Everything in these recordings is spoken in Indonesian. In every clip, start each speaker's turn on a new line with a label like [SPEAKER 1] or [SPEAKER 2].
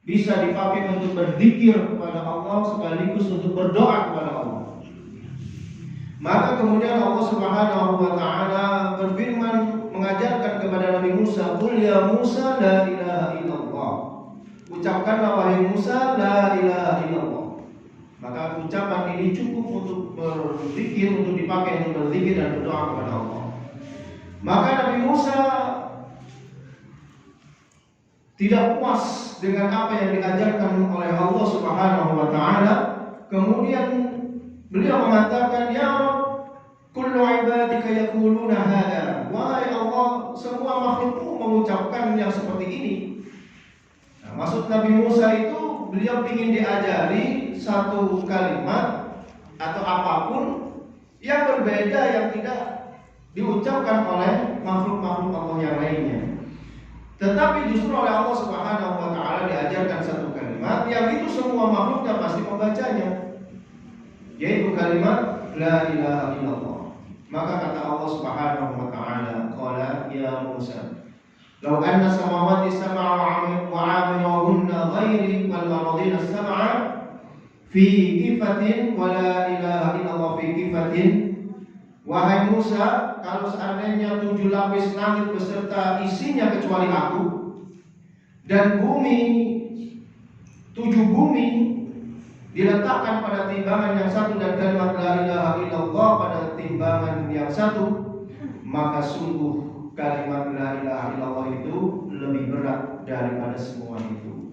[SPEAKER 1] bisa dipakai untuk berzikir kepada Allah sekaligus untuk berdoa kepada Allah. Maka kemudian Allah Subhanahu wa taala berfirman mengajarkan kepada Nabi Musa, "Qul ya Musa la ilaha illallah." Ucapkanlah wahai Musa la ilaha illallah. Maka ucapan ini cukup untuk berzikir, untuk dipakai untuk berzikir dan berdoa kepada Allah. Maka Nabi Musa tidak puas dengan apa yang diajarkan oleh Allah Subhanahu wa taala. Kemudian beliau mengatakan, "Ya Rabb, kullu ibadika yaquluna hada." Wahai Allah, semua makhlukmu mengucapkan yang seperti ini. Nah, maksud Nabi Musa itu beliau ingin diajari satu kalimat atau apapun yang berbeda yang tidak diucapkan oleh makhluk-makhluk Allah yang lainnya. Tetapi justru oleh Allah Subhanahu wa taala diajarkan satu kalimat yang itu semua makhluknya pasti membacanya, yaitu kalimat la ilaha illallah. Maka kata Allah Subhanahu wa taala, qala ya Musa, law anna samawati sab'a wa 'amiruhunna ghairi wal ardina sab'a fi kifatin wa la ilaha illallah fi kifatin. Wahai Musa, kalau seandainya 7 lapis langit beserta isinya kecuali aku, dan bumi, 7 bumi diletakkan pada timbangan yang satu dan kalimat la ilaha illallah pada timbangan yang satu, maka sungguh kalimat la ilaha illallah itu lebih berat daripada semua itu.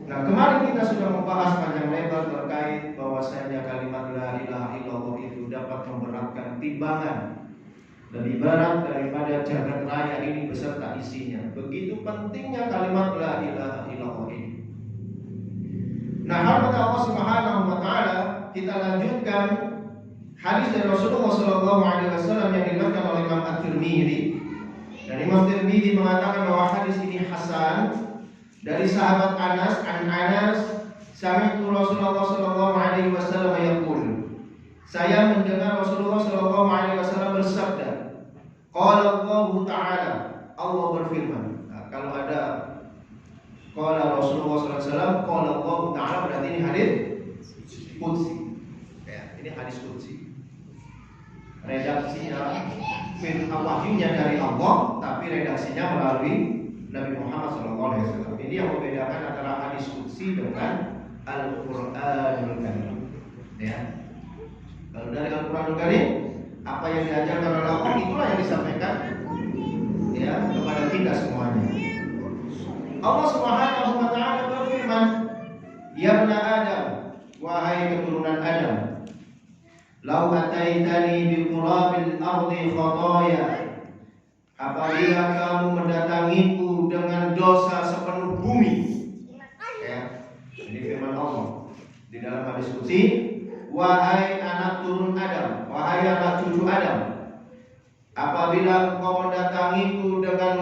[SPEAKER 1] Nah, kemarin kita sudah membahas panjang lebar terkait bahwasanya kalimat la ilaha illallah itu dapat memberatkan timbangan, lebih berat daripada jagat raya ini beserta isinya. Begitu pentingnya kalimat la ilaha illallah ini. Nah, kata Allah Subhanahu wa taala, kita lanjutkan hadis dari Rasulullah sallallahu alaihi wasallam yang diriwayatkan oleh Imam At-Tirmidzi. Dan Imam Tirmidzi mengatakan bahwa hadis ini hasan dari sahabat Anas, sami'tu Rasulullah sallallahu alaihi wasallam yaqul. Saya mendengar Rasulullah sallallahu alaihi wasallam bersabda, qala Allah taala, Allah berfirman. Nah, kalau ada qala Rasulullah sallallahu alaihi wasallam, qala Allah taala berarti ini hadis qudsi. Ya, ini hadis qudsi. Redaksinya wahyunya dari Allah, tapi redaksinya melalui Nabi Muhammad SAW. Ini yang membedakan antara hadis qudsi dengan Al-Qur'anul Karim. Ya. Kalau dari Al-Qur'anul Karim, apa yang diajarkan oleh Allah itulah yang disampaikan ya kepada kita semuanya. Allah Subhanahu wa taala berfirman, "Ya bani Adam, wahai keturunan Adam, lau ataitani bi qurabil ardi khataya." Apabila kamu mendatangiku dengan dosa sepenuh bumi, ya, ini firman Allah di dalam hadis qudsi, wahai anak turun Adam, wahai anak cucu Adam, apabila engkau mendatangiku dengan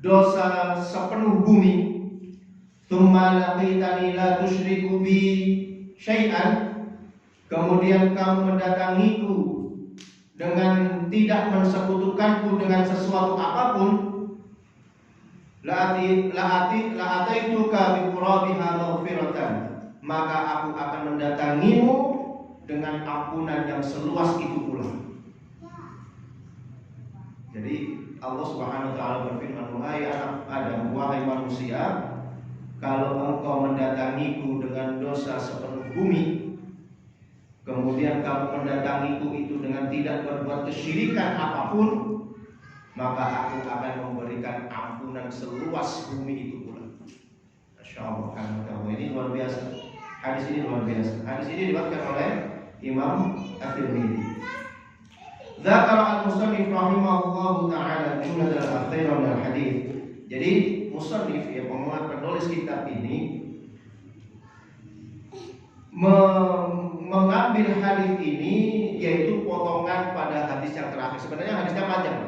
[SPEAKER 1] dosa sepenuh bumi, tsumma laqitani la tusyriku bi syai'an, kemudian kamu mendatangiku dengan tidak mensekutukanku dengan sesuatu apapun, la ataituka bi qurabiha maghfiratan, maka aku akan mendatangimu dengan ampunan yang seluas itu pula. Jadi Allah Subhanahu wa taala berfirman, wahai anak Adam, wahai manusia, kalau engkau mendatangiku dengan dosa sepenuh bumi, kemudian kamu mendatangiku itu dengan tidak berbuat kesyirikan apapun, maka aku akan memberikan ampunan seluas bumi itu pula. Masya Allah, ini luar biasa. Hadis ini luar biasa. Hadis ini diriwayatkan oleh Imam At-Tirmidzi. Dzakara al-musannif rahimahullahu ta'ala jumlah al-akhirah min al-hadis. Jadi musannif, ya, penulis kitab ini mengambil hadis ini, yaitu potongan pada hadis yang terakhir. Sebenarnya hadisnya panjang,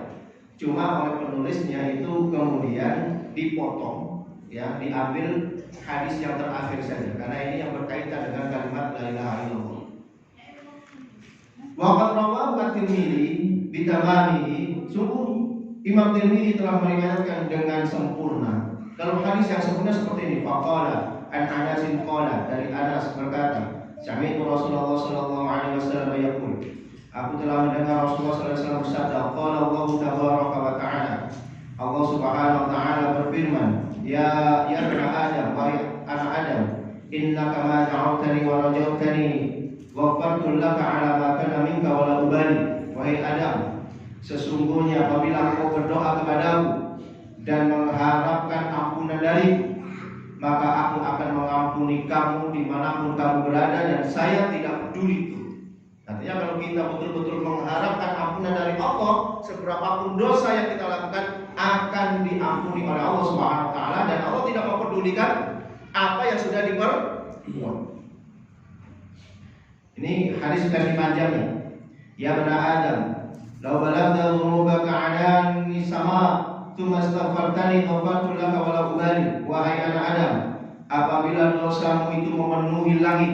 [SPEAKER 1] cuma oleh penulisnya itu kemudian dipotong, ya, diambil hadis yang terakhir saja, karena ini yang berkaitan dengan kalimat la ilaha illallah. Waqad rawahu At-Tirmidzi bitamamihi, sungguh Imam Tirmidzi telah meriwayatkan dengan sempurna. Kalau hadis yang sebelumnya seperti ini, faqala an Anasin qala, dari Anas berkata, sami'tu Rasulullah sallallahu alaihi wasallam yaqul, aku telah mendengar Rasulullah sallallahu alaihi wasallam bersabda, qala Allah tabaraka wa ta'ala, Allah subhanahu wa ta'ala berfirman, ya ibna Adam, wahai anak Adam, innaka ma da'awtani wa rajautani ghafartu laka ala ma kana minka wa la ubali. Wahai Adam, sesungguhnya apabila engkau berdoa kepadaku dan mengharapkan ampunan dariku, maka aku akan mengampuni kamu dimanapun kamu berada dan saya tidak peduli itu. Artinya kalau kita betul-betul mengharapkan ampunan dari Allah, seberapapun dosa yang kita lakukan akan diampuni oleh Allah Subhanahu wa taala, dan Allah tidak mempedulikan apa yang sudah diperbuat. Ini hadis versi panjangnya. Ya bani Adam, law balagha dhunubaka 'anani sama, tsumma astaghfartani ghafartu laka wa la ubali. Wahai anak Adam, apabila dosamu itu memenuhi langit,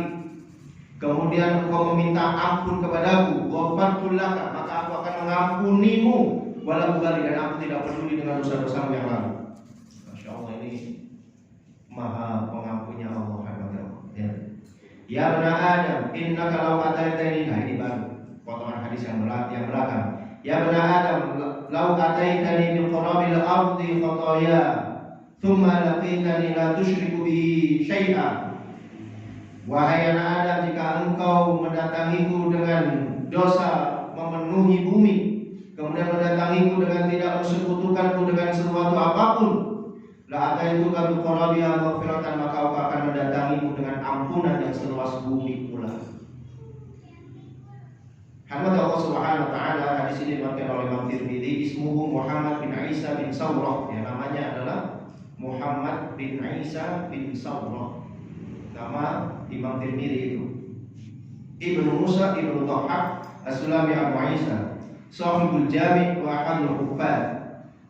[SPEAKER 1] kemudian engkau meminta ampun kepadaku, ghafartu laka, maka aku akan mengampunimu, wa la ubali, dan aku tidak peduli dengan dosa-dosamu yang lalu. Masya Allah, ini maha pengampunnya Allah. Ya bani Adam, innaka law ataitani, ini baru potongan hadis yang belakang. Ya bani Adam, law ataitani bil qurabil ardi khataya, thumma laqitani la tusyriku bi syai'a. Wahai anak Adam, jika engkau mendatangiku dengan dosa memenuhi bumi, kemudian mendatangiku dengan tidak mensekutukanku dengan sesuatu apapun, la ataituka bil qurabiha maghfiratan, maka aku akan mendatangimu dengan ampunan yang seluas bumi pula. Hamad Allah Subhanahu wa taala. Hadis ini diriwayatkan oleh Imam Tirmidzi. Ismuhu Muhammad bin Isa bin Sawrah. Ya, namanya adalah Muhammad bin Isa bin Sawrah. Nama Imam Tirmidzi itu. Ibnu Musa Ibnu Dhahhak As-Sulami Abu Isa, Shahibul Jami' wa Ahadul Huffaz.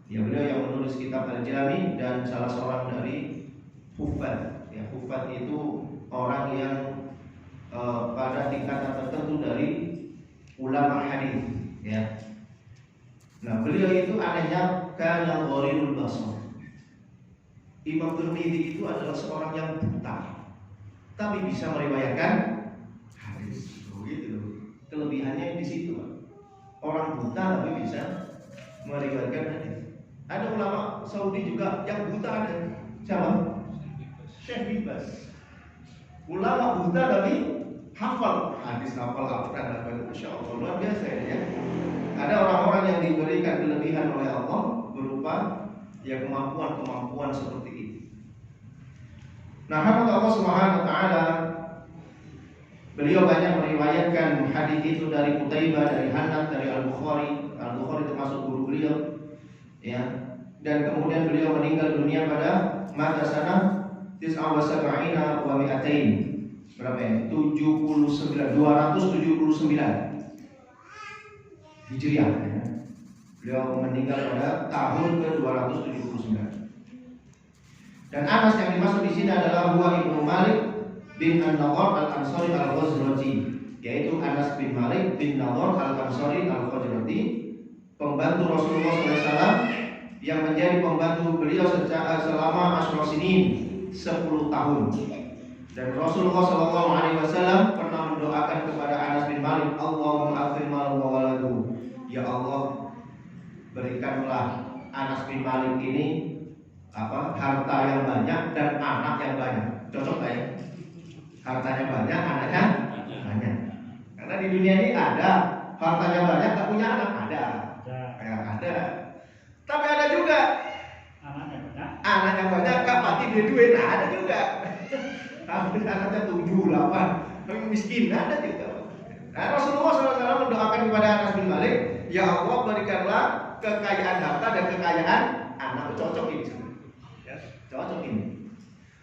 [SPEAKER 1] Ya, beliau yang menulis kitab Al-Jami dan salah seorang dari Huffaz. Ya, Huffaz itu orang yang pada tingkatan tertentu dari ulama hadis, ya. Nah, beliau itu anehnya kana gharirul basar. Imam Tirmidzi itu adalah seorang yang buta, tapi bisa meriwayatkan hadis. Begitu. Kelebihannya di situ. Orang buta tapi bisa meriwayatkan hadis. Ada ulama Saudi juga yang buta, ada. Siapa? Syekh Bibas. Ulama buta tapi hafal hadis, hafal Al-Quran, Masya Allah, luar biasa ya. Ada orang-orang yang diberikan kelebihan oleh Allah berupa ya kemampuan seperti ini. Nah, hamd Allah Subhanahu wa taala, beliau banyak meriwayatkan hadis itu dari Qutaibah, dari Hanad, dari Al-Bukhari. Al-Bukhari termasuk guru beliau, ya. Dan kemudian beliau meninggal dunia pada mata sana 79 wa 200. Berapa ya? 279 Hijriah, ya. Beliau meninggal pada tahun ke-279. Dan Anas yang dimaksud di sini adalah Huwa Ibnu Malik bin An-Nadhr Al-Ansari Al-Ghazraji, yaitu Anas bin Malik bin Nadhr Al-Ansari Al-Ghazraji, pembantu Rasulullah SAW yang menjadi pembantu beliau selama Asyra Sinin, 10 tahun. Dan Rasulullah SAW pernah mendoakan kepada Anas bin Malik, Allahumma aghfir lahu wa waladahu. Ya Allah, berikanlah Anas bin Malik ini harta yang banyak dan anak yang banyak. Cocok tak ya? Hartanya banyak, anaknya banyak. Karena di dunia ini ada hartanya banyak tak punya anak, ada. Ya, ada. Tapi ada juga anaknya banyak gak pasti duit, ada juga. Anaknya 7, 8, tapi miskin, ada juga. Nah, Rasulullah SAW mendoakan kepada Anas bin Malik, ya Allah, berikanlah kekayaan harta dan kekayaan anak. Cocok ini, ya, cocok ini.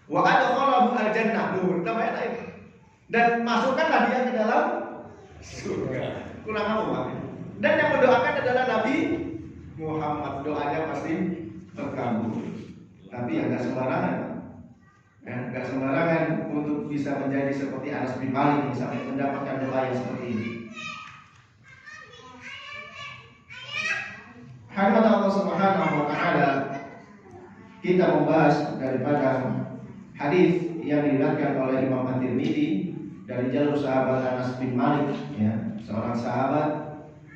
[SPEAKER 1] Wa adkhalahu al-jannah, namanya itu. Dan masukkanlah dia ke dalam surga. Kurang apa, Pak? Dan yang mendoakan adalah Nabi Muhammad. Doanya pasti terkabul. Tapi agak sembarangan. Enggak sembarangan untuk bisa menjadi seperti Anas bin Malik yang sampai mendapatkan doa yang seperti ini. Hamd Allah Subhanahu wa taala. kita membahas daripada hadis yang diriwayatkan oleh Imam At-Tirmidzi dari jalur sahabat Anas bin Malik, ya, seorang sahabat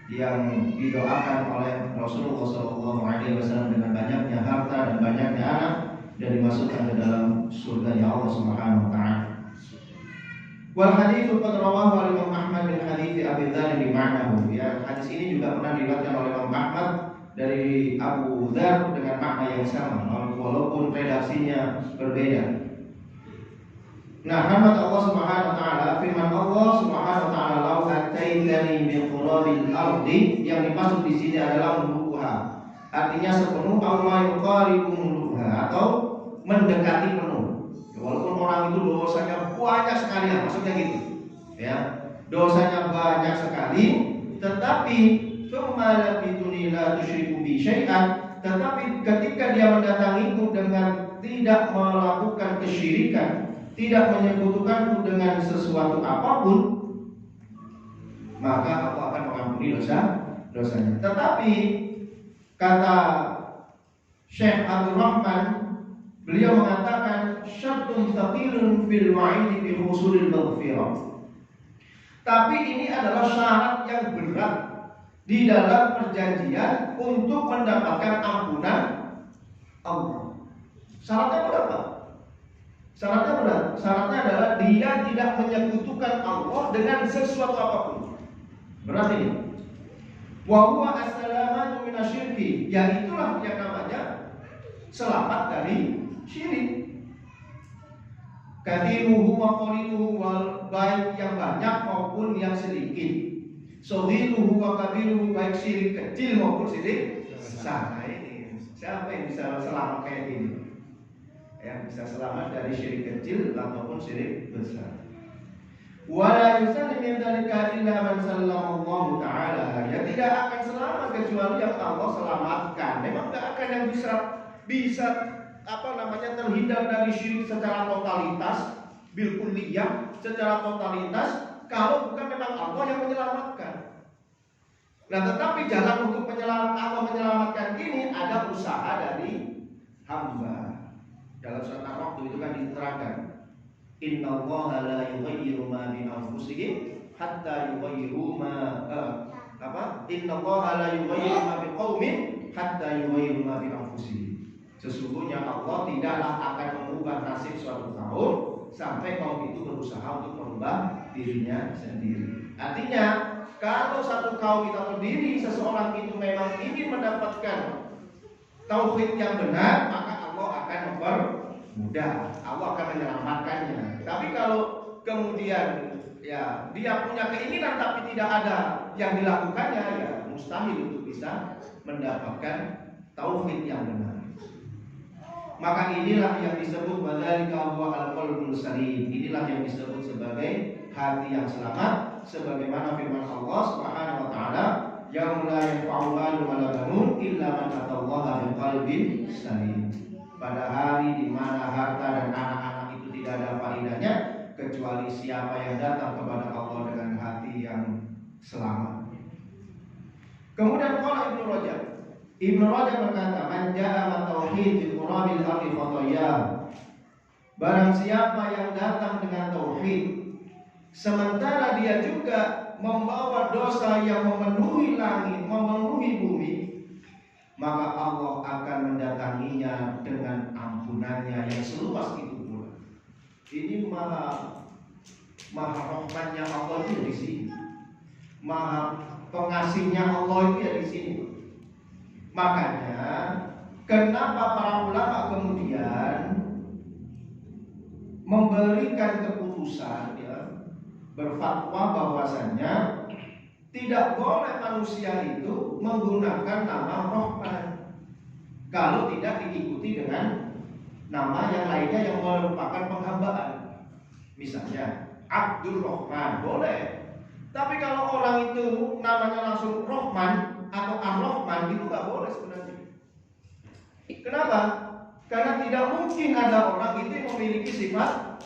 [SPEAKER 1] yang didoakan oleh Rasulullah SAW dengan banyaknya harta dan banyaknya anak dan dimasukkan ke dalam surga Allah Subhanahu wa taala. Wal haditsu qad rawahu Imam Ahmad bin hadits Abi Dzar bi ma'nahu. Ya, hadis ini juga pernah diriwayatkan oleh Imam Ahmad dari Abu Dzar dengan makna yang sama walaupun redaksinya berbeda. Nah, rahmat Allah Subhanahu wa taala, firman Allah Subhanahu wa taala, "Lau ataitani min qurabil ardi," yang dimaksud di sini adalah muluha. Artinya sepenuh Allah yuqaribu muluha atau mendekati penuh. Walaupun orang itu dosanya banyak sekali, maksudnya gitu. Ya, dosanya banyak sekali, tetapi tsumma labituni la tusyriku bi syai'an, tetapi ketika dia mendatangiku dengan tidak melakukan kesyirikan, tidak menyekutukanku dengan sesuatu apapun, maka aku akan mengampuni dosanya. Tetapi kata Syekh Abdul Rahman, beliau mengatakan syaratun tsaqilun fil wa'idi bi husulil maghfirah. Tapi ini adalah syarat yang berat di dalam perjanjian untuk mendapatkan ampunan Allah. Syaratnya berapa? Syaratnya berat. Syaratnya adalah dia tidak menyekutukan Allah dengan sesuatu apapun. Berat ini. Wa huwa as-salamatu minasyirki. Ya itulah yang namanya selamat dari syirik. Kathiruhu wa qaliluhu, wal baik yang banyak maupun yang sedikit. Saghiruhu wa kabiruhu, baik syirik kecil maupun syirik besar. Nah ini siapa yang bisa selamat kayak gini? Yang bisa selamat dari syirik kecil ataupun syirik besar. Wala yusallim min dzalika illa man sallamallahu ta'ala. Ya tidak akan selamat kecuali yang Allah selamatkan. Memang tidak akan yang bisa terhindar dari syirik secara totalitas, bil kulliyah, secara totalitas, kalau bukan memang Allah yang menyelamatkan. Nah, tetapi jalan untuk menyelamatkan ini ada usaha dari hamba. Dalam surat Ar-Ra'd itu kan diterangkan, innallaha la yughayyiru ma bi anfusihim hatta yughayyiru innallaha la yughayyiru ma bi qaumin hatta yughayyiru ma bi anfusihim. Sesungguhnya Allah tidaklah akan mengubah nasib suatu kaum sampai kaum itu berusaha untuk merubah dirinya sendiri. Artinya, kalau satu kaum itu terdiri, seseorang itu memang ingin mendapatkan tauhid yang benar, maka Allah akan mempermudah, Allah akan menyelamatkannya. Tapi kalau kemudian ya dia punya keinginan tapi tidak ada yang dilakukannya, ya mustahil untuk bisa mendapatkan tauhid yang benar. Maka inilah yang disebut wadzalika huwa al-qalbul salim. Inilah yang disebut sebagai hati yang selamat, sebagaimana firman Allah Subhanahu wa taala, yaumul la yanfa'u malun wala banun illa man atallaha biqalbin salim. Pada hari di mana harta dan anak-anak itu tidak ada faedahnya kecuali siapa yang datang kepada Allah dengan hati yang selamat. Kemudian qala Ibnu Rajab berkata, man ja'a tauhid bi qurabil ardi khataya. Barang siapa yang datang dengan tauhid sementara dia juga membawa dosa yang memenuhi langit, memenuhi bumi, maka Allah akan mendatanginya dengan ampunannya yang seluas itu pula. Ini maha rahmatnya Allah itu di sini. Maha pengasihnya Allah itu di sini. Makanya kenapa para ulama kemudian memberikan keputusan, ya, berfatwa bahwasannya tidak boleh manusia itu menggunakan nama Rahman kalau tidak diikuti dengan nama yang lainnya yang merupakan penghambaan. Misalnya Abdul Rahman boleh, tapi kalau orang itu namanya langsung Rahman atau Ar-Rahman itu nggak boleh sebenarnya. Kenapa? Karena tidak mungkin ada orang itu yang memiliki sifat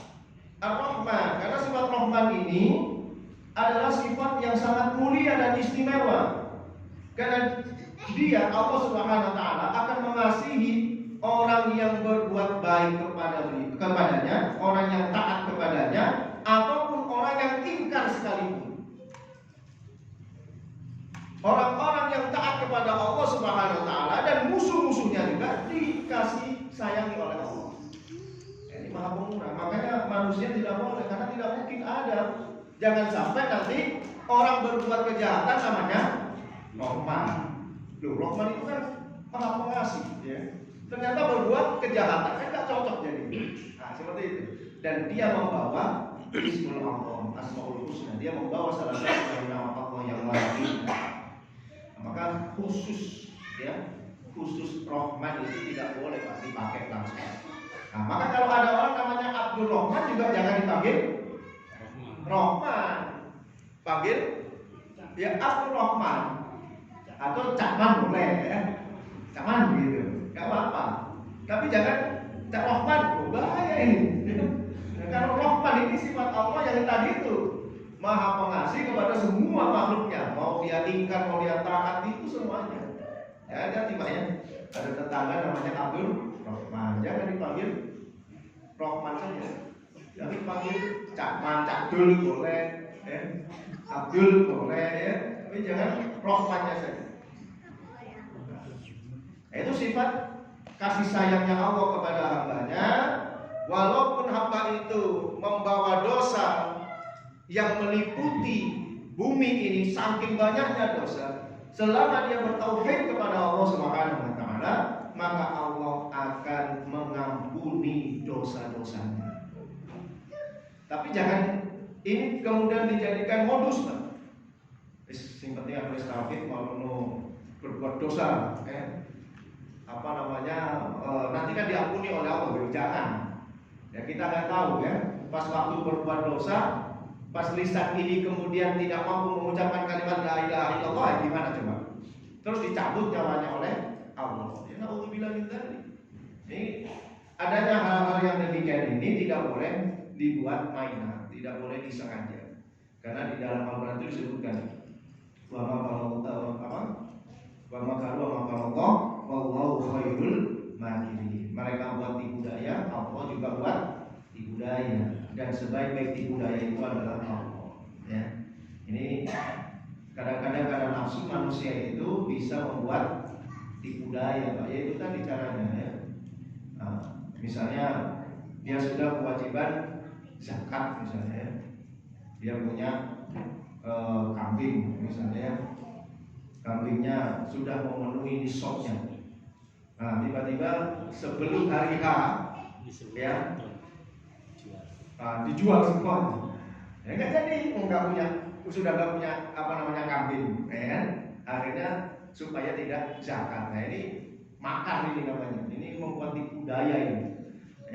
[SPEAKER 1] Ar-Rahman. Karena sifat Rahman ini adalah sifat yang sangat mulia dan istimewa. Karena dia, Allah Subhanahu wa taala, akan mengasihi orang yang berbuat baik kepadanya, orang yang taat kepadanya, ataupun orang yang ingkar sekalipun. Orang-orang yang taat kepada Allah Subhanahu wa taala dan musuh-musuhnya juga dikasih sayangi oleh Allah. Ini Maha Pemurah. Makanya manusia tidak boleh, karena tidak mungkin ada. Jangan sampai nanti orang berbuat kejahatan namanya Rahman. Loh, Rahman itu kan Maha Pengasih, ya. Ternyata berbuat kejahatan kan tidak cocok jadi. Nah, seperti itu. Dan dia membawa Ismul Allah, Asmaul Husna. Dia membawa salah satu dari nama Allah yang Maha Indah. Maka khusus, ya, khusus Rahman itu tidak boleh Pak dipakai langsung. Nah, maka kalau ada orang namanya Abdul Rahman juga jangan dipanggil Rahman. Panggil ya Abdul Rahman atau Cakman boleh, ya. Cakman gitu, nggak apa-apa. Tapi jangan Cak Rahman, bahaya ini. Nah, kalau Rahman ini sifat Allah yang tadi itu, Maha Pengasih kepada semua makhluknya, mau dia ingkar, mau dia taat, itu semuanya. Ya, ada timanya. Ada tetangga namanya Abdul Rahman, jangan dipanggil Rahman saja. Jangan dipanggil Cakman, Cakdul boleh, ya. Abdul boleh, ya. Tapi jangan Rahmannya saja. Itu sifat kasih sayangnya Allah kepada hambanya. Walaupun hamba itu membawa dosa yang meliputi bumi ini, saking banyaknya dosa, selama dia bertauhid kepada Allah Subhanahu wa taala, maka Allah akan mengampuni dosa-dosanya. Tapi jangan ini kemudian dijadikan modus, Pak. Yang penting aku tauhid mau berbuat dosa, nanti kan diampuni oleh Allah. Jangan. Ya, kita nggak tahu, ya. Pas waktu berbuat dosa, pas lisan ini kemudian tidak mampu mengucapkan kalimat la ilaha illallah, gimana coba? Terus dicabut nyawanya oleh Allah. Ya, naudzubillah min dzalik. Ini adanya hal-hal yang demikian ini tidak boleh dibuat mainan, tidak boleh disengaja. Karena di dalam Al-Qur'an itu disebutkan wa makaru wallahu khairul makirin. Mereka buat tipu daya, Allah juga buat tipu daya, dan sebaik-baik tipu daya itu adalah Allah. Ya. Ini kadang-kadang karena nafsu manusia itu bisa membuat tipu daya, Pak. Yaitu tadi caranya, ya. Nah, misalnya dia sudah kewajiban zakat misalnya, ya. Dia punya kambing misalnya, kambingnya sudah memenuhi nisabnya. Nah, tiba-tiba sebelum hari H, ya, dijual semuanya. Ya nggak jadi, sudah nggak punya kambing, ya kan? Akhirnya supaya tidak zakat. Nah, ini makar ini namanya. Ini membuat tipu daya ini,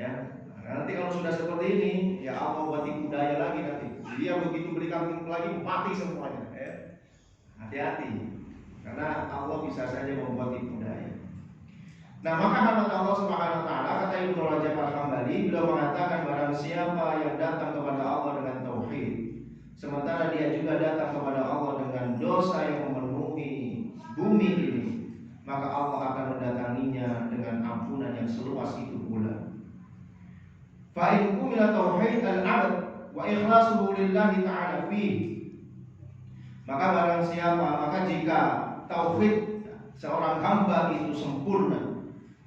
[SPEAKER 1] ya. Nah, nanti kalau sudah seperti ini, ya Allah buat tipu daya lagi nanti. Dia begitu beli kambing lagi mati semuanya, ya. Hati-hati, karena Allah bisa saja membuat tipu daya. Nah, maka hamba Allah Subhanahu wa taala, kata Ibnu Rajab Al-Hambali, beliau mengatakan barang siapa yang datang kepada Allah dengan tauhid, sementara dia juga datang kepada Allah dengan dosa yang memenuhi bumi ini, maka Allah akan mendatanginya dengan ampunan yang seluas itu pula. Fa in kumila tauhid al-'abd wa ikhlasuhu lillahi ta'ala fihi, maka jika tauhid seorang hamba itu sempurna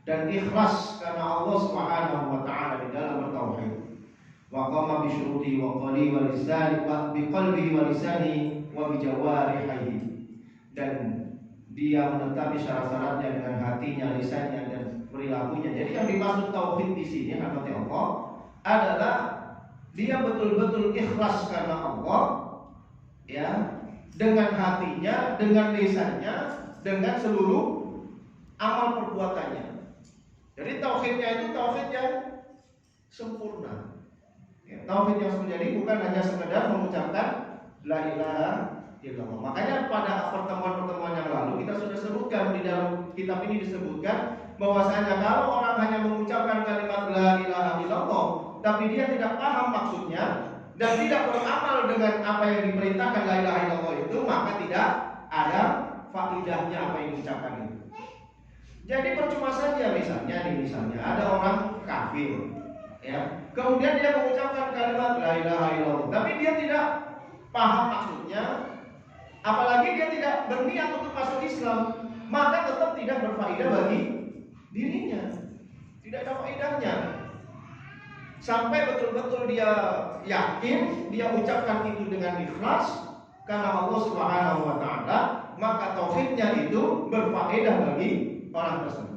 [SPEAKER 1] dan ikhlas karena Allah Subhanahu wa taala di dalam bertauhid, wa qama bi syuruti wa qalbi wa lisani wa bi qalbihi wa lisani wa bi jawarihi, dan dia menetapi syarat-syaratnya dengan hatinya, lisannya, dan perilakunya. Jadi yang dimaksud tauhid di sini kata Allah adalah dia betul-betul ikhlas karena Allah, ya, dengan hatinya, dengan lisannya, dengan seluruh amal perbuatannya. Jadi tauhidnya itu tauhid yang sempurna. Ya, tauhid yang sempurna, jadi bukan hanya sekedar mengucapkan la ilaha illallah. Makanya pada pertemuan-pertemuan yang lalu kita sudah sebutkan, di dalam kitab ini disebutkan bahwasanya kalau orang hanya mengucapkan kalimat la ilaha illallah tapi dia tidak paham maksudnya dan tidak beramal dengan apa yang diperintahkan la ilaha illallah itu, maka tidak ada faedahnya apa yang diucapkan itu. Jadi percuma saja misalnya ada orang kafir, ya, kemudian dia mengucapkan kalimat la ilaha illallah, tapi dia tidak paham maksudnya, apalagi dia tidak berniat untuk masuk Islam, maka tetap tidak berfaedah bagi dirinya, tidak ada faedahnya. Sampai betul-betul dia yakin, dia ucapkan itu dengan ikhlas karena Allah Subhanahu wa taala, maka tauhidnya itu berfaedah bagi orang tersebut.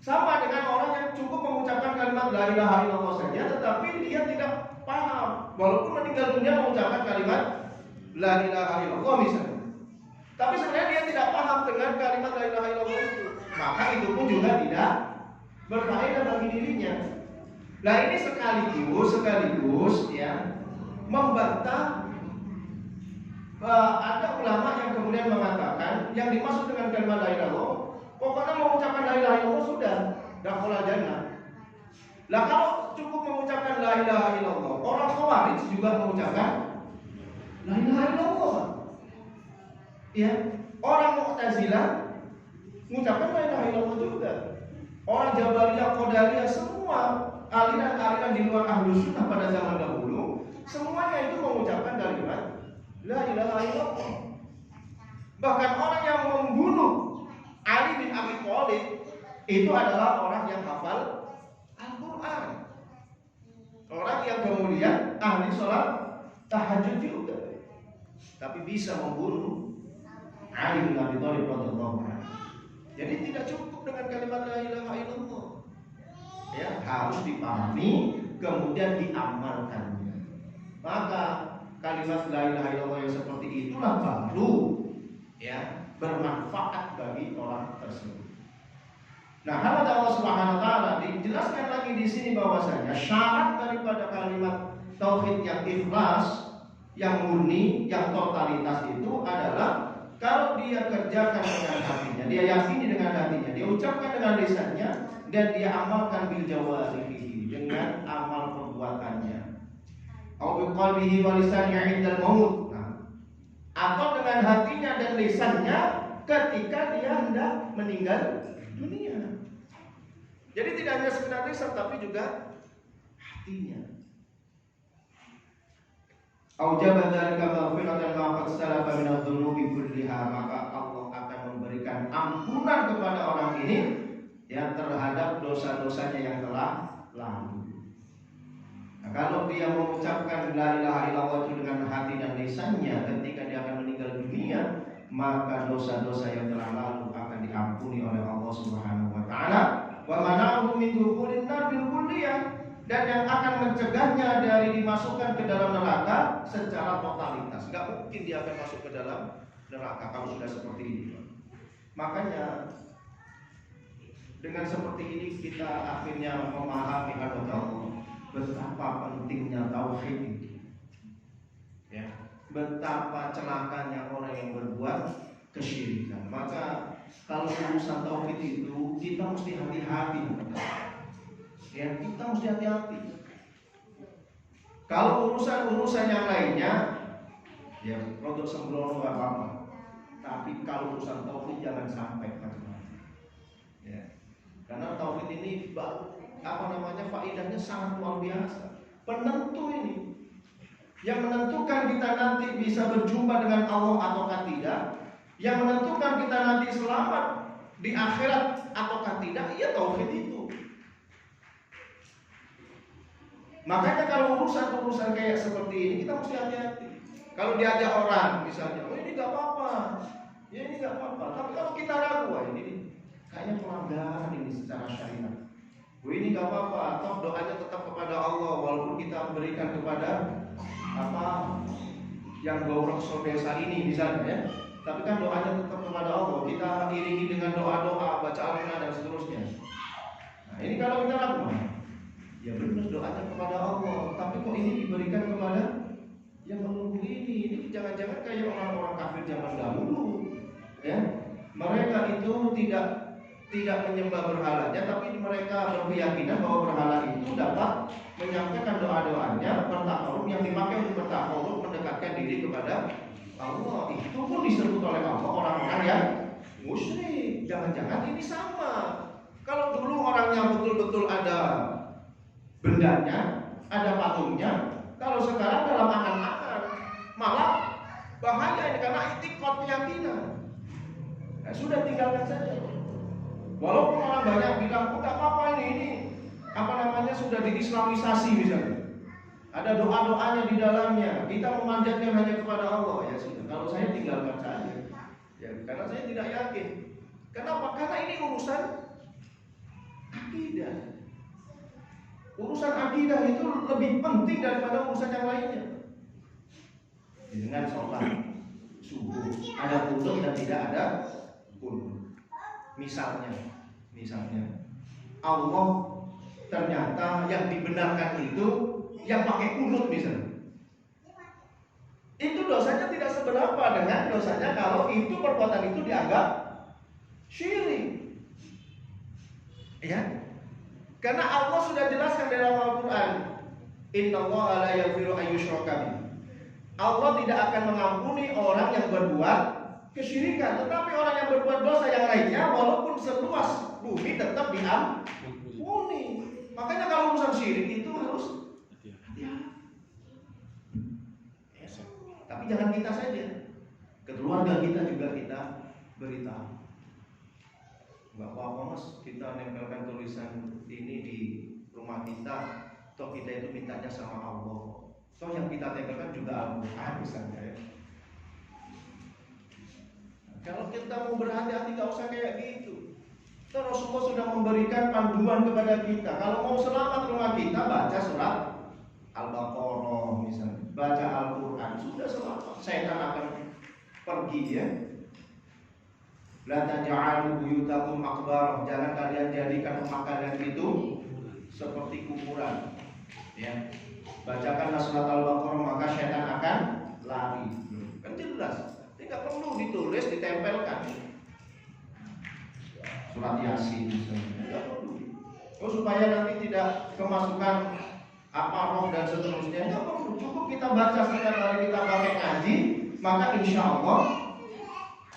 [SPEAKER 1] Sama dengan orang yang cukup mengucapkan kalimat la ilaha illallah saja, tetapi dia tidak paham, walaupun meninggal dunia mengucapkan kalimat la ilaha illallah misalnya, tapi sebenarnya dia tidak paham dengan kalimat la ilaha illallah itu, maka itu pun juga tidak berfaedah bagi dirinya. Nah ini sekaligus ya membantah ada ulama yang kemudian mengatakan yang dimaksud dengan kalimat la ilaha illallah, pokoknya mengucapkan la ilaha illallah sudah dakhala jannah. Lah kalau cukup mengucapkan la ilaha illallah, orang Khawarij juga mengucapkan la ilaha illallah. Ya, orang Mu'tazilah mengucapkan la ilaha illallah juga. Orang Jabariyah, Qadariyah, semua aliran-aliran di luar Ahlus Sunnah pada zaman dahulu, semuanya itu mengucapkan kalimat la ilaha illallah. Bahkan orang yang membunuh Ali bin Abi Thalib itu adalah orang yang hafal Al-Quran, orang yang kemudian ahli sholat tahajud juga, tapi bisa membunuh Ali bin Abi Thalib radhiyallahu anhu. Jadi tidak cukup dengan kalimat la ilaha illallah, ya, harus dipahami kemudian diamalkannya. Maka kalimat la ilaha illallah yang seperti itulah baru ya bermanfaat bagi orang tersebut. Nah, hal Allah Subhanahu wa taala dijelaskan lagi di sini bahwasanya syarat daripada kalimat tauhid yang ikhlas, yang murni, yang totalitas itu adalah kalau dia kerjakan dengan hatinya, dia yakini dengan hatinya, dia ucapkan dengan lisannya, dan dia amalkan bil jawarihi, dengan amal perbuatannya. Au bi qalbihi wa lisanihi 'indal maut. Atau dengan hatinya dan lisannya ketika dia hendak meninggal dunia. Jadi tidak hanya sekedar lisan tapi juga hatinya. Aujaba dzalika maghfiratan ma qad salafa min adh-dhunubi kulliha, maka Allah akan memberikan ampunan kepada orang ini yang terhadap dosa-dosanya yang telah lalu. Nah, kalau dia mengucapkan la ilaha illallah itu dengan hati dan lisannya ketika dia akan meninggal dunia, maka dosa-dosa yang telah lalu akan diampuni oleh Allah Subhanahu wa taala. Wa mana'uhu min dukhulin nar bil kulliyah, dan yang akan mencegahnya dari dimasukkan ke dalam neraka secara totalitas. Enggak mungkin dia akan masuk ke dalam neraka kalau sudah seperti ini. Makanya dengan seperti ini kita akhirnya memahami Allah, betapa pentingnya tauhid itu. Ya, betapa celakanya orang yang berbuat kesyirikan. Maka kalau urusan tauhid itu kita mesti hati-hati. Ya, kita mesti hati-hati. Kalau urusan-urusan yang lainnya, ya produk sembrono nggak apa-apa. Tapi kalau urusan tauhid jangan sampai macam-macam. Ya, karena tauhid ini faedahnya sangat luar biasa. Penentu ini, yang menentukan kita nanti bisa berjumpa dengan Allah ataukah tidak, yang menentukan kita nanti selamat di akhirat ataukah tidak, ya tauhid itu. Makanya kalau urusan-urusan kayak seperti ini kita mesti hati-hati. Kalau diajak orang misalnya, oh ini nggak apa-apa, ya ini nggak apa-apa. Tapi kalau kita ragu, wah ini kayaknya pelanggaran ini secara syariat. Oh ini nggak apa-apa, atau doanya tetap kepada Allah walaupun kita berikan kepada yang gaurang desa ini misalnya ya. Tapi kan doanya tetap kepada Allah. Kita iringi dengan doa-doa, baca Al-Quran dan seterusnya. Nah ini kalau kita ragu, ya benar doanya kepada Allah, tapi kok ini diberikan kepada yang menunggu ini jangan-jangan kayak orang-orang kafir zaman dahulu, ya. Mereka itu tidak menyembah berhalanya, tapi mereka berkeyakinan bahwa berhala itu dapat menyampaikan doa-doanya bertakarub yang dipakai untuk bertakarub mendekatkan diri kepada Allah. Itu pun disebut oleh Allah orang-orang yang musyrik. jangan-jangan ini sama. Kalau dulu orangnya betul-betul ada bendanya, ada patungnya, kalau sekarang dalam angan-angan, malah bahaya ini karena itikad keyakinan. Nah, sudah tinggalkan saja. Walaupun orang banyak bilang, "Oh, tak apa ini apa namanya sudah diislamisasi misalnya. Ada doa-doanya di dalamnya. Kita memanjatkan hanya kepada Allah." Ya sudah, kalau saya tinggalkan saja. Ya, karena saya tidak yakin. Kenapa? Karena ini urusan akidah. Urusan akidah itu lebih penting daripada urusan yang lainnya. Dengan sholat subuh ada kunut dan tidak ada kunut. Misalnya Allah ternyata yang dibenarkan itu yang pakai kunut misalnya. Itu dosanya tidak seberapa dengan dosanya kalau itu perbuatan itu dianggap syirik. Ya. Karena Allah sudah jelaskan dalam Al-Qur'an, "Innallaha la yaghfiru an yushraka bihi." Allah tidak akan mengampuni orang yang berbuat kesyirikan, tetapi orang yang berbuat dosa yang lainnya walaupun seluas bumi tetap diampuni. Makanya kalau urusan syirik itu harus hati-hati. Tapi jangan kita saja, ke keluarga kita juga kita beritahu. Gak apa-apa mas, kita nempelkan tulisan ini di rumah kita, toh kita itu mintanya sama Allah. Toh yang kita tempelkan juga Al-Quran misalnya ya. Nah, kalau kita mau berhati-hati gak usah kayak gitu. Toh Rasulullah sudah memberikan panduan kepada kita. Kalau mau selamat rumah kita, baca surat Al-Baqarah misalnya, baca Al-Quran, sudah selamat. Setan akan pergi ya. La taj'alu buyutakum maqbarah, jangan kalian jadikan rumah kalian itu seperti kuburan. Ya. Bacakanlah surat Al-Baqarah maka setan akan lari. Kan jelas. Tidak perlu ditulis, ditempelkan. Surat Yasin misalnya. Tidak perlu. Oh, supaya nanti tidak kemasukan apa roh dan seterusnya. Tidak perlu. Cukup kita baca setiap hari kita pakai ngaji, maka insya Allah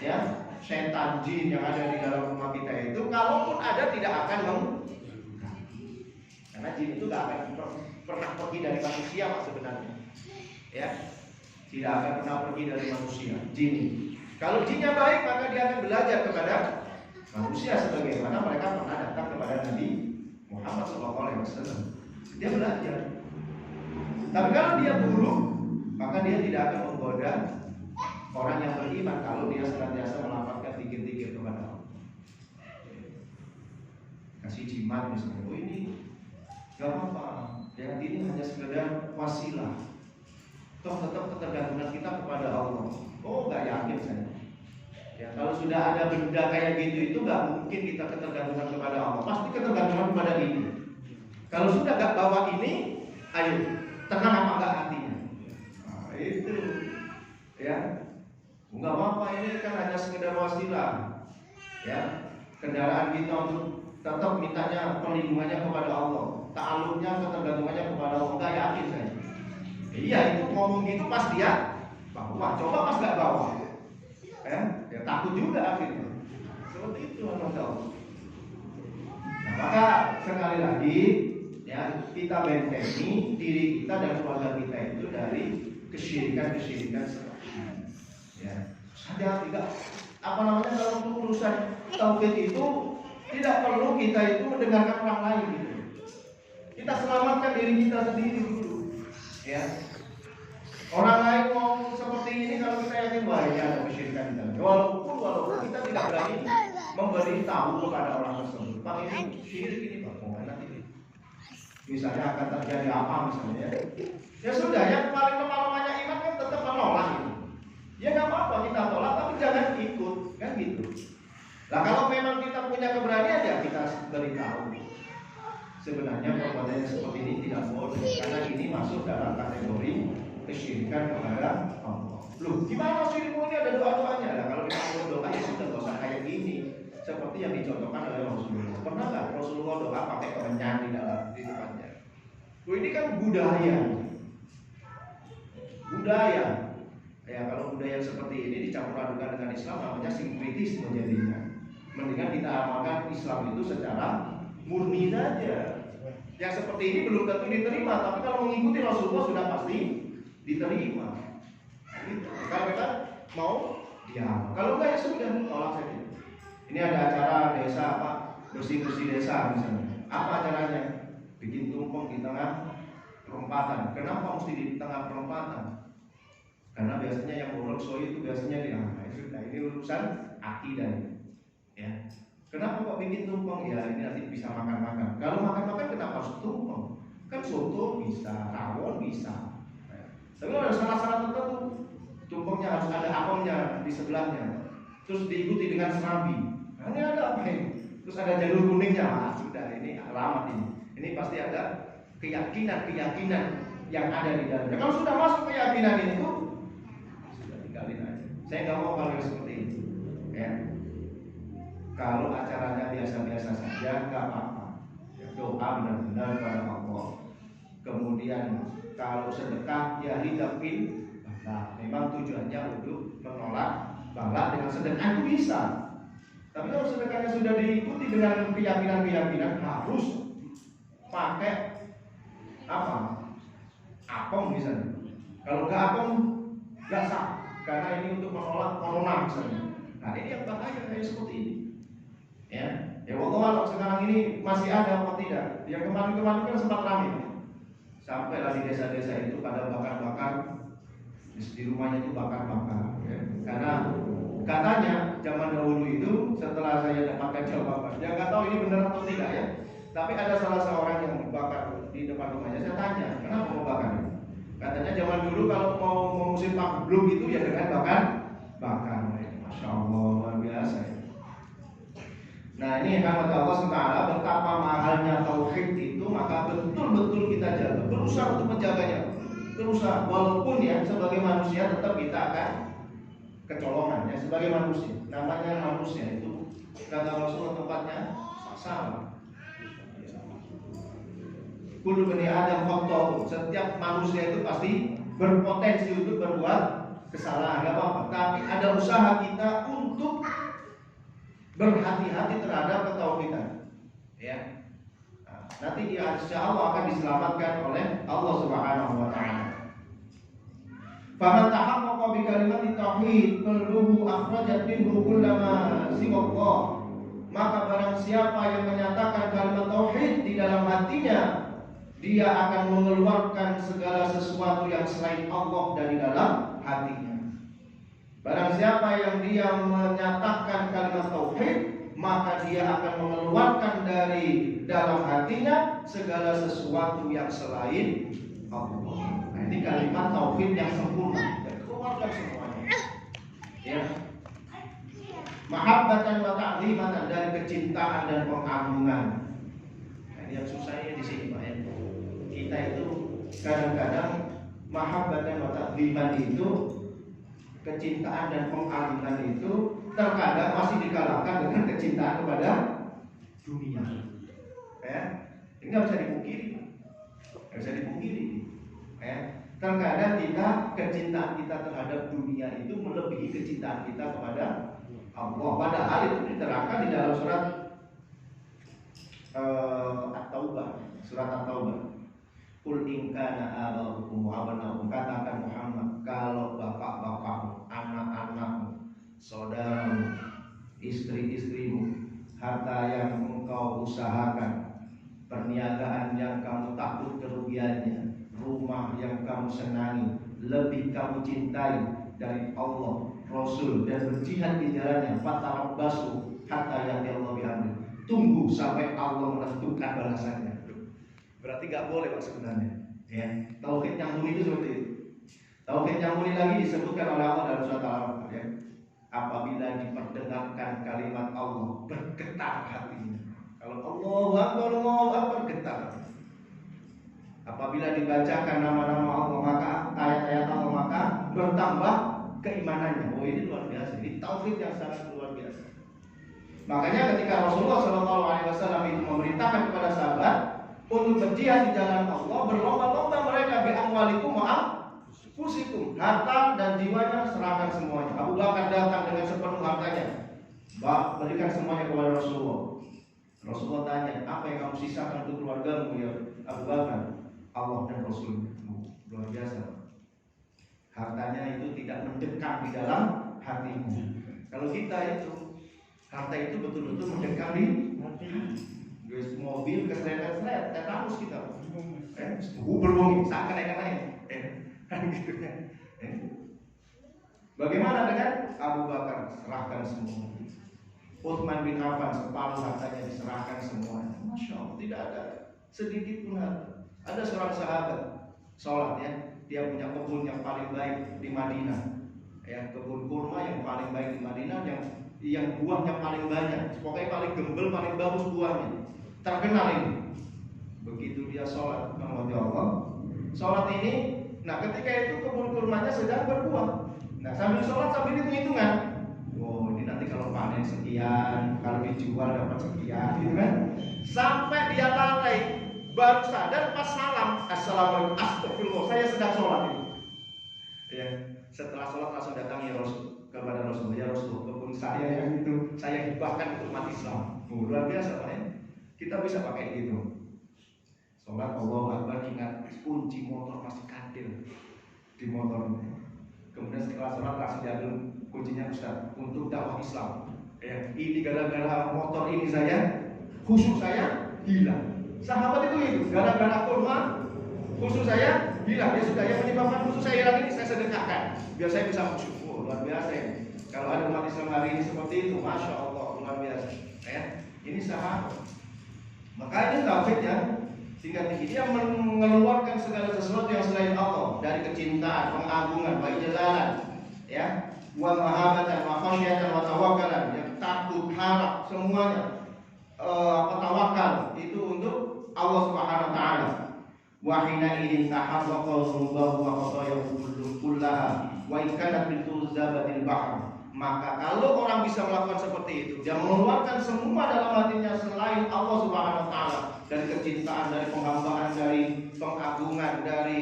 [SPEAKER 1] ya setan jin yang ada di dalam rumah kita itu kalaupun ada tidak akan karena jin itu gak akan pernah pergi dari manusia Pak sebenarnya ya, tidak akan pernah pergi dari manusia jin. Kalau jinnya baik maka dia akan belajar kepada manusia sebagaimana mereka pernah datang kepada Nabi Muhammad SAW. Dia belajar. Tapi kalau dia buruk maka dia tidak akan menggoda orang yang beriman kalau dia senantiasa melapangkan zikir-zikir kepada Allah. Kasih jimat misalnya, oh ini gak apa-apa, yang ini hanya sekedar wasilah. Toh tetap ketergantungan kita kepada Allah. Oh gak yakin saya. Ya kalau sudah ada benda kayak gitu itu gak mungkin kita ketergantungan kepada Allah. Pasti ketergantungan kepada ini. Kalau sudah gak bawa ini, ayo tenang apa enggak hatinya. Nah, itu ya. Enggak apa-apa, ini kan hanya sekedar wasilah. Ya, kendaraan kita untuk tetap mintanya perlindungannya kepada Allah, ta'alluqnya ketergantungannya kepada Allah. Enggak yakin saya. Iya, itu ngomong gitu pas dia bawa, coba pas enggak bawa. Ya takut juga akhirnya. Seperti itu Allah. Nah, maka sekali lagi ya kita bentengi diri kita dan keluarga kita itu dari kesyirikan ya, saja tidak apa namanya kalau untuk urusan tauhid itu tidak perlu kita itu mendengarkan orang lain gitu. Kita selamatkan diri kita sendiri dulu. Ya. Orang lain mau seperti ini kalau kita yakin bahwa ya ada kesyirikan di dalamnya. Walaupun kita tidak berani memberi tahu kepada orang tersebut. Pak ini syirik ini Pak, mau nanti. Misalnya akan terjadi apa misalnya. Ya sudah, yang paling lemah-lemahnya iman kan tetap menolak itu. Ya nggak apa-apa kita tolak, tapi jangan ikut, kan gitu. Nah kalau memang kita punya keberanian ya kita beritahu. Sebenarnya perbuatan seperti ini tidak boleh, karena ini masuk dalam kategori kesyirikan kepada Allah. Loh, gimana syirikmu ini ada doa-doanya? Nah kalau kita doa ya sudah nggak usah kayak gini, seperti yang dicontohkan oleh Rasulullah. Pernah nggak Rasulullah doa pakai kemenyan di dalam di depannya? Loh ini kan budaya. Ya kalau budaya seperti ini dicampur adukan dengan Islam namanya sinkritis menjadinya. Mendingan kita amalkan Islam itu secara murni saja. Yang seperti ini belum tentu diterima, tapi kalau mengikuti Rasulullah sudah pasti diterima. Gitu. Kalau kita mau diamal, kalau enggak ya sudah tolak saja. Ini ada acara desa apa, bersih-bersih desa misalnya. Apa acaranya? Bikin tumpeng di tengah perempatan. Kenapa mesti di tengah perempatan? Karena biasanya yang borok-soi itu biasanya di nah, ini urusan akidah. Ya. Kenapa kok bikin tumpeng? Ya ini nanti bisa makan-makan. Kalau makan-makan kenapa harus tumpeng? Kan soto bisa, rawon bisa. Tapi kalau ada syarat-syarat tertentu, tumpengnya harus ada apemnya di sebelahnya. Terus diikuti dengan serambi. Nah, ini ada apa ini? Terus ada jalur kuningnya. Sudah ini alamat ini. Ini pasti ada keyakinan yang ada di dalamnya. Kalau sudah masuk keyakinan itu, sudah tinggalin aja. Saya nggak mau kalau seperti itu. Ya. Kalau acaranya biasa-biasa saja, nggak apa-apa. Doa benar-benar kepada Allah. Kemudian kalau sedekah ya hidapin. Nah, memang tujuannya untuk menolak bala dengan sedekah itu bisa. Tapi kalau sedekahnya sudah diikuti dengan keyakinan harus pakai apa? Apem misalnya. Kalau nggak apem nggak sah, karena ini untuk menolak corona misalnya. Nah ini yang bahaya kayak seperti ini. Ya Allah sekarang ini masih ada apa tidak? Yang kemarin kan sempat ramai. Sampailah di desa-desa itu pada bakar-bakar di rumahnya itu bakar-bakar. Ya. Karena katanya zaman dahulu itu setelah saya dapatkan jawabannya, nggak tahu ini benar atau tidak ya. Tapi ada salah seorang yang bakar di depan rumahnya. Saya tanya, kenapa mau bakar? Katanya zaman dulu kalau mau musim pagebluk itu ya dengan bakar. Masya Allah luar biasa. Ya. Nah ini rahmat Allah SWT, betapa mahalnya tauhid itu, maka betul-betul kita jaga, berusaha untuk menjaganya, berusaha walaupun ya sebagai manusia tetap kita akan kecolongan ya sebagai manusia. Namanya manusia itu kata Rasulullah tempatnya salah. Kullu bani Adam khata'un. Setiap manusia itu pasti berpotensi untuk berbuat kesalahan, enggak apa-apa. Tapi ada usaha kita untuk berhati-hati terhadap ketauhidan. Ya. Nah, nanti insya Allah akan diselamatkan oleh Allah Subhanahu wa taala. Faman tahaqqaqa bi kalimati tauhid qalbuhu akhrajat minhu kullama siwallah. Maka barang siapa yang menyatakan kalimat tauhid di dalam hatinya, dia akan mengeluarkan segala sesuatu yang selain Allah dari dalam hatinya. Barang siapa yang dia menyatakan kalimat tauhid, maka dia akan mengeluarkan dari dalam hatinya segala sesuatu yang selain Allah. Nah, ini kalimat tauhid yang sempurna. Dan keluarkan semuanya. Ya. Mahabbatan wa ta'zimatan, dari kecintaan dan pengagungan. Nah, ini yang susahnya di sini, Pak. Kita itu kadang-kadang mahabbatan wa ta'ziman itu, kecintaan dan pengagungan itu terkadang masih dikalahkan dengan kecintaan kepada dunia. Ya, ini nggak bisa dipungkiri. Ya, terkadang kecintaan kita terhadap dunia itu melebihi kecintaan kita kepada Allah. Padahal itu diterangkan di dalam surat At-Taubah. Qul in kana aba'ukum wa abna'ukum, katakan Muhammad, kalau bapak-bapakmu, anak-anakmu, saudaramu, istri-istrimu, harta yang engkau usahakan, perniagaan yang kamu takut kerugiannya, rumah yang kamu senangi, lebih kamu cintai dari Allah, Rasul, dan berjihad di jalannya, fatarabbasu hatta ya'ti Allah bi'amri. Tunggu sampai Allah menentukan balasannya. Berarti nggak boleh Pak sebenarnya. Ya, tauhid yang murni itu seperti itu. Tauhid yang murni lagi disebutkan oleh Allah dalam surat Al-Baqarah. Ya. Apabila diperdengarkan kalimat Allah, bergetar hatinya. Kalau Allahu Akbar, bergetar. Apabila dibacakan nama-nama Allah, maka ayat-ayat Allah, maka bertambah keimanannya. Oh ini luar biasa. Ini tauhid yang sangat luar biasa. Makanya ketika Rasulullah SAW itu memerintahkan kepada sahabat untuk berjihad di jalan Allah, berlomba-lomba mereka bi'amwalikum wa anfusikum, harta dan jiwanya serahkan semuanya. Abu Bakar datang dengan sepenuh hartanya, berikan semuanya kepada Rasulullah. Rasulullah tanya, apa yang kamu sisakan untuk keluargamu ya Abu Bakar? Allah dan Rasul. Luar biasa. Hartanya itu tidak mendekam di dalam hatimu. Kalau kita itu, harta itu betul-betul mendekam di hati. Mobil keseret-seret, tetanus kita. Berbunyi, saat naik-naik. Gitu kan. Bagaimana dengan Abu Bakar? Serahkan semua. Utsman bin Affan separuh hartanya diserahkan semuanya. Masya Allah, tidak ada sedikit pun harta. Ada seorang sahabat sholat ya, dia punya kebun yang paling baik di Madinah, ya kebun kurma yang paling baik di Madinah, yang buahnya paling banyak, pokoknya paling gembel, paling bagus buahnya, terkenal ini. Begitu dia sholat, Allah, sholat ini, nah ketika itu kebun kurmanya sedang berbuah. Nah sambil sholat sambil hitung-hitungan. Oh ini nanti kalau panen sekian, kalau dijual dapat sekian, gitu kan? Sampai dia lalai, baru sadar pas salam, assalamualaikum, astagfirullah, saya sedang sholat ini. Ya, setelah sholat langsung datang ya Rasul kepada Rasul, ya Rasul, kebun saya yang itu saya hibahkan untuk umat Islam. Luar biasa Pak ya. Kita bisa pakai gitu. Sholat Allahu Akbar, ingat kunci motor masih kandil di motornya. Kemudian setelah sholat langsung diambil kuncinya Ustaz untuk dakwah Islam. Ya, ini gara-gara motor ini saya khusyuk saya hilang. Sahabat itu gara-gara kurma khusyuk saya hilang. Ya sudah, yang menyebabkan khusyuk saya hilang ini saya sedekahkan biar saya bisa khusyuk. Oh, luar biasa ya. Kalau ada umat Islam hari ini seperti itu, masya Allah, luar biasa. Ya, ini sahabat. Makanya tauhid ya tingkat tinggi, dia mengeluarkan segala sesuatu yang selain Allah dari kecintaan, pengagungan, waijazalan, ya, wa mahabbatan, wa khasyatan, wa tawakkalan, yang takut, harap, semuanya tawakal itu untuk Allah Subhanahu wa taala. Wa hina idin taharraqa dhunubahu wa khatayahu kullaha wa in kanat bitul zabatil bahr. Maka kalau orang bisa melakukan seperti itu, dia mengeluarkan semua dalam hatinya selain Allah Subhanahu wa taala, dari kecintaan, dari penghambaan, dari pengagungan, dari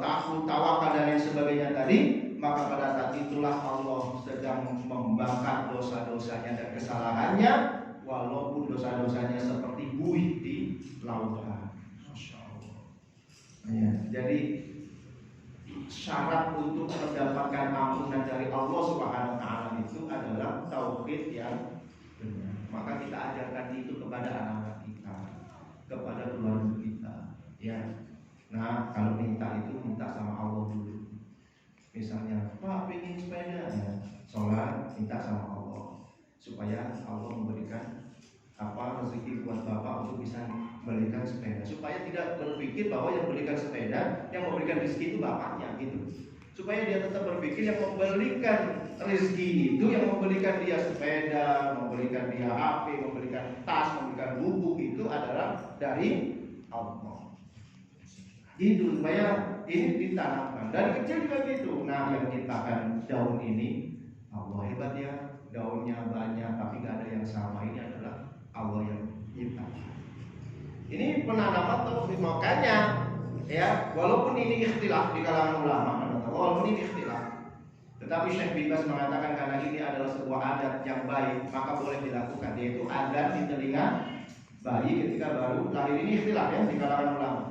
[SPEAKER 1] takut, tawakal dan lain sebagainya tadi, maka pada saat itulah Allah sedang membakar dosa-dosanya dan kesalahannya, walaupun dosa-dosanya seperti buih di lautan. Masya Allah. Ya, jadi syarat untuk mendapatkan ampunan dari Allah Subhanahu wa taala itu adalah tauhid yang benar. Maka kita ajarkan itu kepada anak-anak kita, kepada keluarga kita, ya. Nah, kalau minta itu minta sama Allah dulu. Misalnya, Pak pengen sepeda, ya, sholat minta sama Allah supaya Allah memberikan rezeki buat Bapak untuk bisa memberikan sepeda, supaya tidak berpikir bahwa yang memberikan sepeda, yang memberikan rezeki itu bapaknya gitu. Supaya dia tetap berpikir yang memberikan rezeki itu, yang memberikan dia sepeda, memberikan dia HP, memberikan tas, memberikan buku itu adalah dari Allah. Itu supaya ini ditanamkan dari kecil juga gitu. Nah, yang menciptakan daun ini Allah, hebat ya, daunnya banyak tapi gak ada yang sama, ini adalah Allah yang menciptakan. Ini penanaman tauhid. Makanya ya, walaupun ini ikhtilaf di kalangan ulama, walaupun ini ikhtilaf, tetapi Syekh bin Baz mengatakan karena ini adalah sebuah adat yang baik, maka boleh dilakukan, yaitu adat di telinga bayi ketika baru lahir. Ini ikhtilaf ya di kalangan ulama.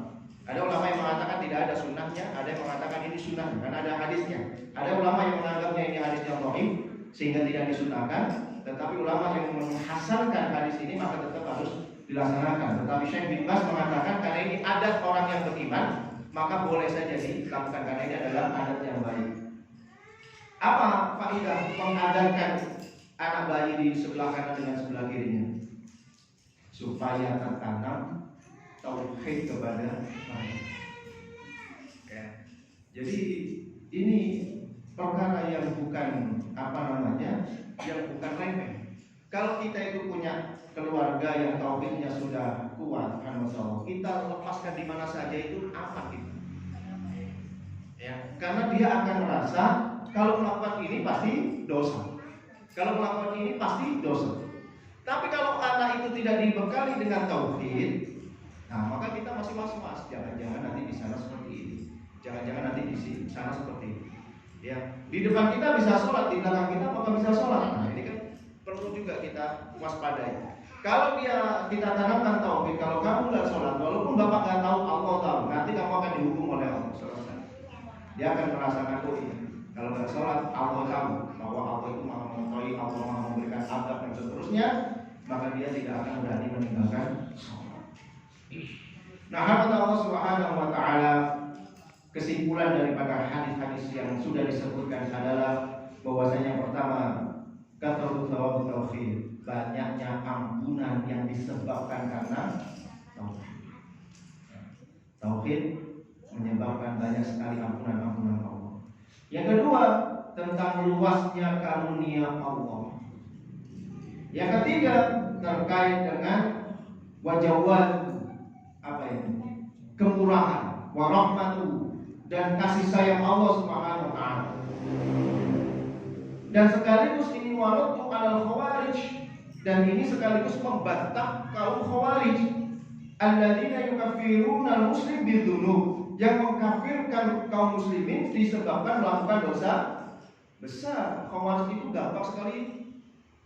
[SPEAKER 1] Ada ulama yang mengatakan tidak ada sunnahnya, ada yang mengatakan ini sunnahnya karena ada hadisnya. Ada ulama yang menganggapnya ini hadis yang dhaif sehingga tidak disunahkan, tetapi ulama yang menghasankan hadis ini maka tetap harus dilaksanakan. Tetapi Syekh bin Baz mengatakan karena ini adat orang yang beriman, maka boleh saja dilakukan karena ini adalah adat yang baik. Apa faedah mengadarkan anak bayi di sebelah kanan dengan sebelah kirinya? Supaya tertanam tauhid kepada Allah. Ya. Jadi ini perkara yang bukan yang bukan remeh. Kalau kita itu punya keluarga yang tauhidnya sudah kuat, kita lepaskan di mana saja itu aman kita. Ya, karena dia akan merasa kalau melakukan ini pasti dosa. Kalau melakukan ini pasti dosa. Tapi kalau anak itu tidak dibekali dengan tauhid, nah maka kita masih was-was. Jangan-jangan nanti di sana seperti ini. Jangan-jangan nanti di sana seperti ini. Ya, di depan kita bisa sholat, di belakang kita apakah bisa sholat? Nah, ini kan perlu juga kita waspadai. Kalau kita tanamkan tauhid, kalau kamu nggak sholat, walaupun bapak nggak tahu, Allah tahu, nanti kamu akan dihukum oleh Allah. Selesai. Dia akan merasakan ini. Kalau nggak sholat, Allah tahu bahwa Allah itu maha mengetahui, Allah maha memberikan adab dan seterusnya, maka dia tidak akan berani meninggalkan sholat. Nah, kata Allah Subhanahu Wa Taala, kesimpulan daripada hadis-hadis yang sudah disebutkan adalah bahwasanya yang pertama, kathratu thawab tauhid, banyaknya ampunan yang disebabkan karena tauhid. Tauhid menyebabkan banyak sekali ampunan-ampunan Allah. Yang kedua, tentang luasnya karunia Allah. Yang ketiga, terkait dengan wajawal kemurahan, warahmatu, dan kasih sayang Allah Subhanahu wa taala. Dan sekaligus ini waraddu 'alal khawarij, dan ini sekaligus membantah kaum khawarij alladzina yukaffiruna al-muslim bidzunub, yang mengkafirkan kaum muslimin disebabkan melakukan dosa besar. Khawarij itu gampang sekali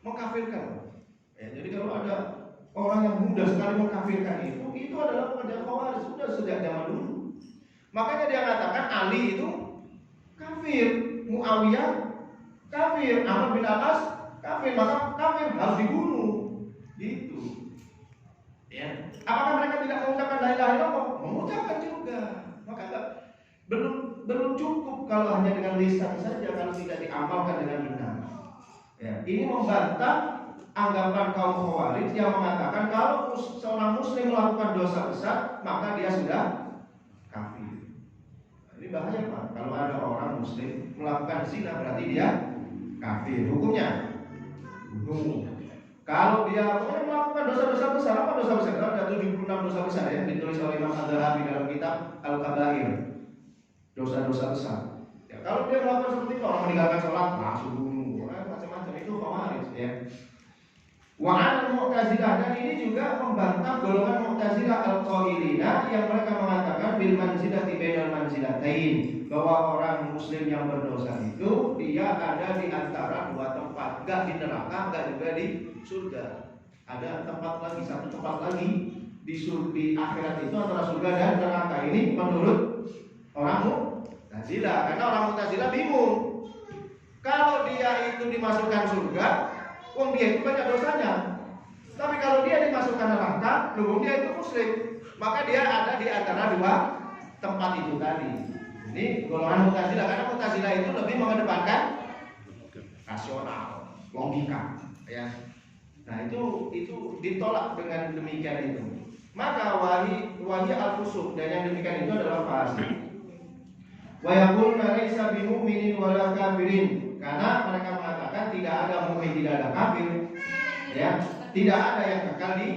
[SPEAKER 1] mengkafirkan. Ya, jadi kalau ada orang yang mudah sekali mengkafirkan itu adalah pekerjaan khawarij, sudah sejak zaman dulu. Makanya dia katakan Ali itu kafir, Muawiyah kafir, Amr bin As kafir, maka kafir harus dibunuh. Gitu. Ya. Apakah mereka tidak mengucapkan la ilaha illallah? Mengucapkan juga. Maka belum cukup kalau hanya dengan lisan saja, kalau tidak diamalkan dengan benar. Ya. Ini membantah anggapan kaum khawarij yang mengatakan kalau seorang muslim melakukan dosa besar maka dia sudah kafir. Ini bahaya Pak. Kalau ada orang muslim melakukan zina berarti dia kafir. Hukumnya bunuh. Kalau dia melakukan dosa-dosa besar, apa dosa besar? Ada 76 dosa besar ya, ditulis oleh Imam Az-Zahabi dalam kitab Al-Kabair. Dosa-dosa besar. Ya, kalau dia melakukan seperti itu, orang meninggalkan sholat langsung bunuh, macam-macam, itu khawarij ya. Wa'al Mu'tazilah, dan ini juga membantah golongan Mu'tazilah al-qailina yang mereka mengatakan bil manzilati bainal manzilatain, bahwa orang muslim yang berdosa itu dia ada di antara dua tempat, enggak di neraka, enggak juga di surga. Ada tempat lagi, satu tempat lagi di akhirat itu antara surga dan neraka. Ini menurut orang Mu'tazilah, karena orang Mu'tazilah bingung. Kalau dia itu dimasukkan surga, dia itu banyak dosanya. Tapi kalau dia dimasukkan neraka, dia itu muslim, maka dia ada di antara dua tempat itu tadi. Ini golongan Mu'tazilah, karena Mu'tazilah itu lebih mengedepankan rasional, logika, ya. Nah itu ditolak dengan demikian itu. Maka wahi al-fusuq, dan yang demikian itu adalah fasik. Wa yaquluna laisa bimu'minin wala kafirin, karena mereka mengatakan tidak ada mukmin, tidak ada kafir, ya, tidak ada yang kekal di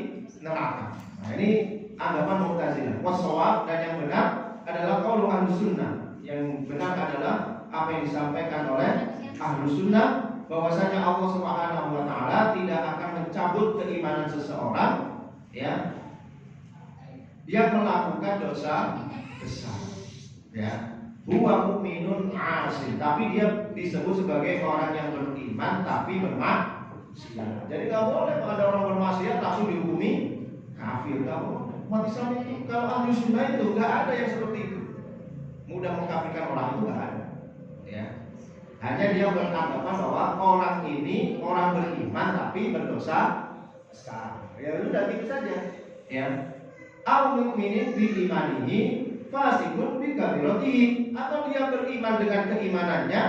[SPEAKER 1] neraka. Nah ini anggapan Mu'tazilah. Wasawab, dan yang benar adalah qaulu ahlus sunnah. Yang benar adalah apa yang disampaikan oleh ahlus sunnah, bahwasanya Allah Subhanahu wa taala tidak akan mencabut keimanan seseorang, ya, yang melakukan dosa besar, ya. Huwa mu'minun asin, tapi dia disebut sebagai orang yang beriman tapi bermaksiat. Jadi nggak boleh kalau ada orang bermaksiat langsung dihukumi kafir. Nggak boleh. Umat Islam itu, kalau ahli sunnah itu nggak ada yang seperti itu. Mudah mengkafirkan orang itu nggak ada. Ya. Hanya dia beranggapan bahwa orang ini orang beriman tapi berdosa besar. Ya udah gitu saja. Ya. Au mu'minin bi imanihi fasikun bi kabiratihi, atau dia beriman dengan keimanannya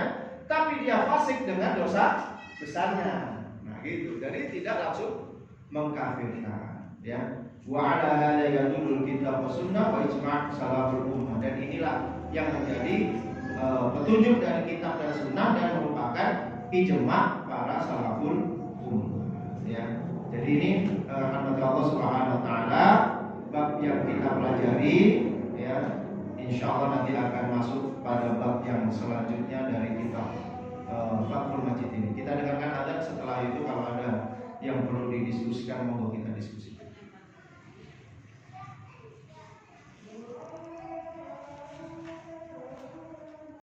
[SPEAKER 1] tapi dia fasik dengan dosa besarnya. Nah gitu. Jadi tidak langsung mengkafirkan, ya. Wa ala hadza yadulul kitab was sunnah wa ijma' salaful ummah, dan inilah yang menjadi petunjuk dari kitab dan sunnah dan merupakan ijma' para salaful ummah, ya. Jadi ini rahmat Allah Subhanahu wa taala, bab yang kita pelajari, ya, insya Allah nanti akan masuk pada bab yang selanjutnya dari kitab Fathul Majid ini. Kita dengarkan azan, setelah itu kalau ada yang perlu didiskusikan monggo kita diskusikan.